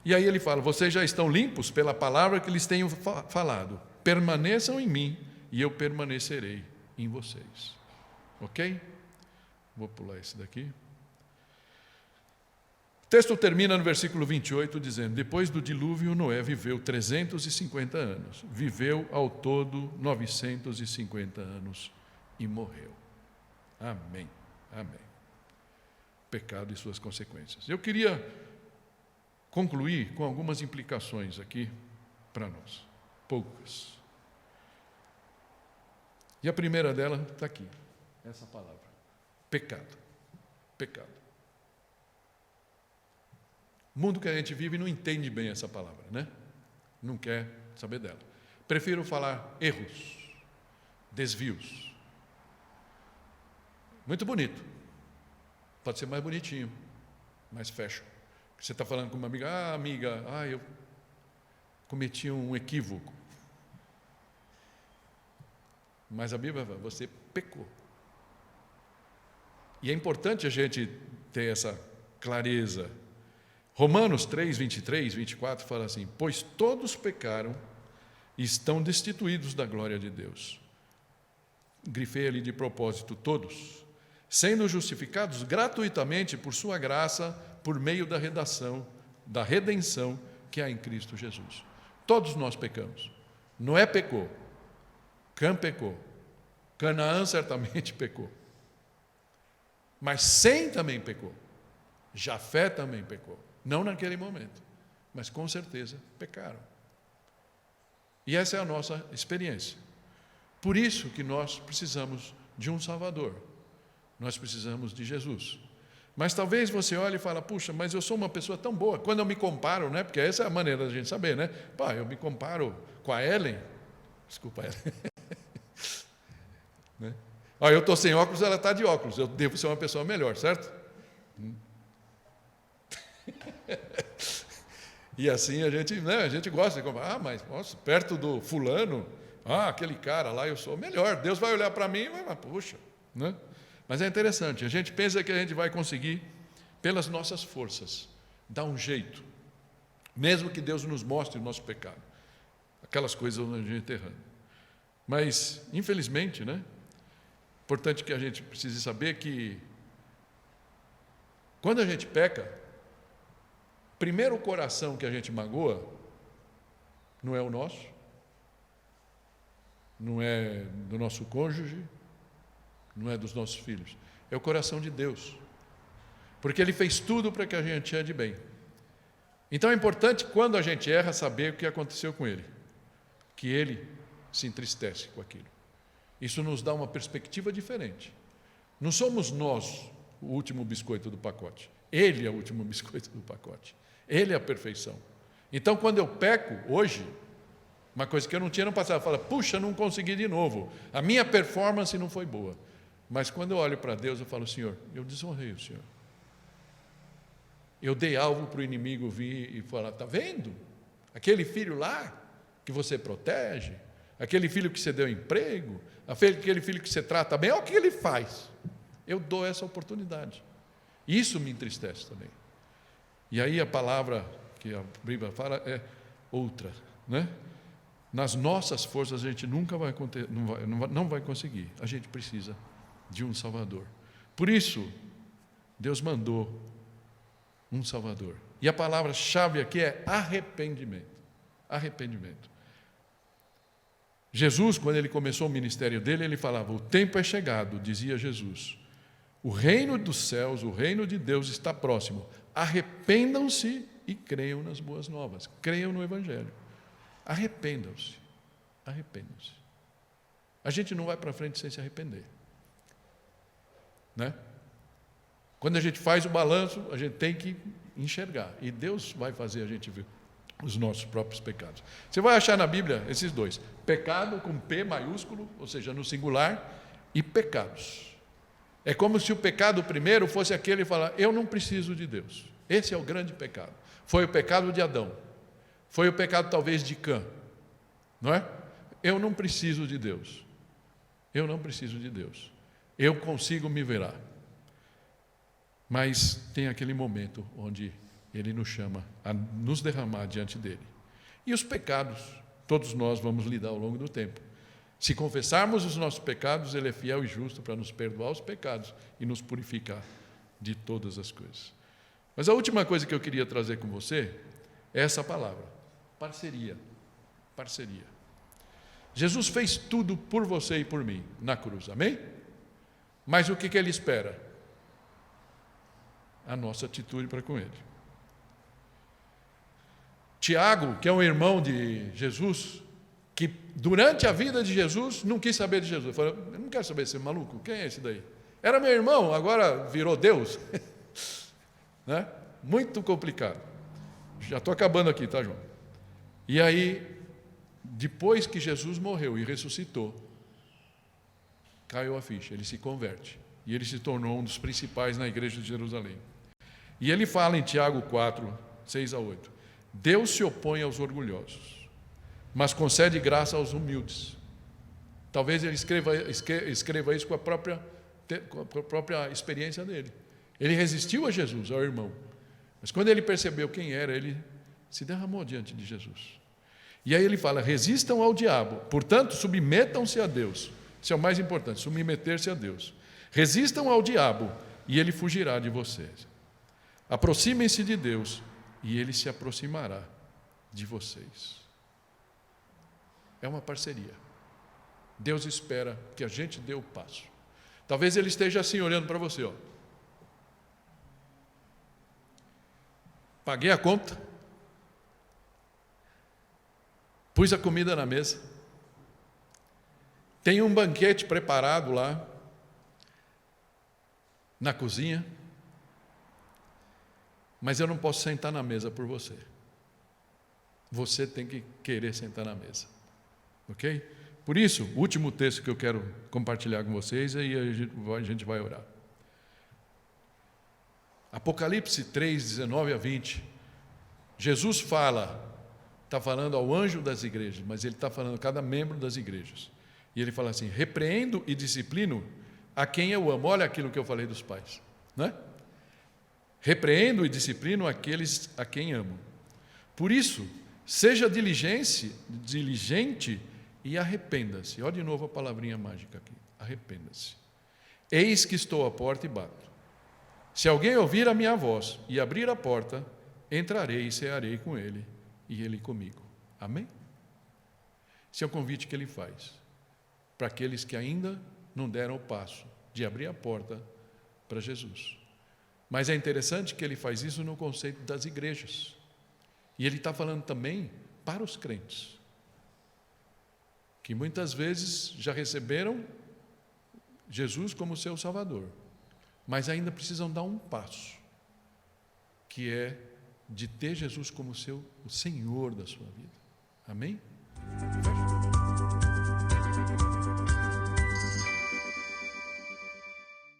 E aí ele fala: vocês já estão limpos pela palavra que lhes tenho falado. Permaneçam em mim e eu permanecerei em vocês. Ok? Vou pular esse daqui. O texto termina no versículo 28 dizendo: depois do dilúvio, Noé viveu 350 anos. Viveu ao todo 950 anos e morreu. Amém. Amém. Pecado e suas consequências. Eu queria concluir com algumas implicações aqui para nós. Poucas. E a primeira dela está aqui. Essa palavra. Pecado. Pecado. O mundo que a gente vive não entende bem essa palavra, né? Não quer saber dela. Prefiro falar erros, desvios. Muito bonito. Pode ser mais bonitinho, mais fashion. Você está falando com uma amiga, eu cometi um equívoco. Mas a Bíblia fala: você pecou. E é importante a gente ter essa clareza. Romanos 3, 23, 24 fala assim: pois todos pecaram e estão destituídos da glória de Deus. Grifei ali de propósito: todos, sendo justificados gratuitamente por sua graça, por meio da redenção que há em Cristo Jesus. Todos nós pecamos. Noé pecou, Cã pecou, Canaã certamente pecou, mas Sem também pecou, Jafé também pecou. Não naquele momento, mas com certeza pecaram. E essa é a nossa experiência. Por isso que nós precisamos de um Salvador. Nós precisamos de Jesus. Mas talvez você olhe e fale: puxa, mas eu sou uma pessoa tão boa. Quando eu me comparo, né? Porque essa é a maneira da gente saber, né? Eu me comparo com a Ellen. Desculpa, Ellen. Né? Eu estou sem óculos, ela está de óculos. Eu devo ser uma pessoa melhor, certo? E assim a gente gosta de comparar. Mas nossa, perto do fulano, aquele cara lá, eu sou melhor. Deus vai olhar para mim e vai: puxa, né? Mas é interessante, a gente pensa que a gente vai conseguir, pelas nossas forças, dar um jeito, mesmo que Deus nos mostre o nosso pecado, aquelas coisas onde a gente está errando. Mas, infelizmente, né? Importante que a gente precise saber que, quando a gente peca, primeiro o coração que a gente magoa não é o nosso, não é do nosso cônjuge, não é dos nossos filhos, é o coração de Deus, porque Ele fez tudo para que a gente ande bem. Então é importante, quando a gente erra, saber o que aconteceu com Ele, que Ele se entristece com aquilo. Isso nos dá uma perspectiva diferente. Não somos nós o último biscoito do pacote, Ele é o último biscoito do pacote, Ele é a perfeição. Então, quando eu peco hoje, uma coisa que eu não tinha no passado, eu falo: puxa, não consegui de novo, a minha performance não foi boa. Mas quando eu olho para Deus, eu falo: Senhor, eu desonrei o Senhor. Eu dei alvo para o inimigo vir e falar: está vendo? Aquele filho lá que você protege, aquele filho que você deu emprego, aquele filho que você trata bem, olha o que ele faz. Eu dou essa oportunidade. Isso me entristece também. E aí a palavra que a Bíblia fala é outra, né? Nas nossas forças a gente nunca não vai conseguir. A gente precisa de um Salvador. Por isso, Deus mandou um Salvador. E a palavra-chave aqui é arrependimento. Arrependimento. Jesus, quando ele começou o ministério dele, ele falava: o tempo é chegado, dizia Jesus. O reino dos céus, o reino de Deus está próximo. Arrependam-se e creiam nas boas novas. Creiam no Evangelho. Arrependam-se. Arrependam-se. A gente não vai para frente sem se arrepender. Né? Quando a gente faz o balanço, a gente tem que enxergar. E Deus vai fazer a gente ver os nossos próprios pecados. Você vai achar na Bíblia esses dois: pecado com P maiúsculo, ou seja, no singular, e pecados. É como se o pecado primeiro fosse aquele que fala: eu não preciso de Deus. Esse é o grande pecado. Foi o pecado de Adão. Foi o pecado talvez de Cã. Não é? Eu não preciso de Deus. Eu não preciso de Deus. Eu consigo me virar. Mas tem aquele momento onde Ele nos chama a nos derramar diante dele. E os pecados, todos nós vamos lidar ao longo do tempo. Se confessarmos os nossos pecados, Ele é fiel e justo para nos perdoar os pecados e nos purificar de todas as coisas. Mas a última coisa que eu queria trazer com você é essa palavra: parceria. Parceria. Jesus fez tudo por você e por mim na cruz, amém? Mas o que Ele espera? A nossa atitude para com Ele. Tiago, que é um irmão de Jesus, que durante a vida de Jesus não quis saber de Jesus. Falou: eu não quero saber desse maluco, quem é esse daí? Era meu irmão, agora virou Deus. Né? Muito complicado. Já estou acabando aqui, tá, João? E aí, depois que Jesus morreu e ressuscitou, caiu a ficha, ele se converte. E ele se tornou um dos principais na igreja de Jerusalém. E ele fala em Tiago 4, 6 a 8: Deus se opõe aos orgulhosos, mas concede graça aos humildes. Talvez ele escreva isso com a própria experiência dele. Ele resistiu a Jesus, ao irmão, mas quando ele percebeu quem era, ele se derramou diante de Jesus. E aí ele fala: resistam ao diabo, portanto submetam-se a Deus. Isso é o mais importante, submeter-se a Deus. Resistam ao diabo e ele fugirá de vocês. Aproximem-se de Deus e ele se aproximará de vocês. É uma parceria. Deus espera que a gente dê o passo. Talvez Ele esteja assim olhando para você, ó. Paguei a conta, pus a comida na mesa, tem um banquete preparado lá na cozinha, mas eu não posso sentar na mesa por você. Você tem que querer sentar na mesa. Ok? Por isso, o último texto que eu quero compartilhar com vocês, aí a gente vai orar. Apocalipse 3, 19 a 20. Jesus está falando ao anjo das igrejas, mas ele está falando a cada membro das igrejas. E ele fala assim: repreendo e disciplino a quem eu amo. Olha aquilo que eu falei dos pais, né? Repreendo e disciplino aqueles a quem amo. Por isso, seja diligente e arrependa-se. Olha de novo a palavrinha mágica aqui: arrependa-se. Eis que estou à porta e bato. Se alguém ouvir a minha voz e abrir a porta, entrarei e cearei com ele e ele comigo. Amém? Esse é o convite que ele faz para aqueles que ainda não deram o passo de abrir a porta para Jesus. Mas é interessante que ele faz isso no conceito das igrejas. E ele está falando também para os crentes, que muitas vezes já receberam Jesus como seu Salvador, mas ainda precisam dar um passo, que é de ter Jesus como o Senhor da sua vida. Amém?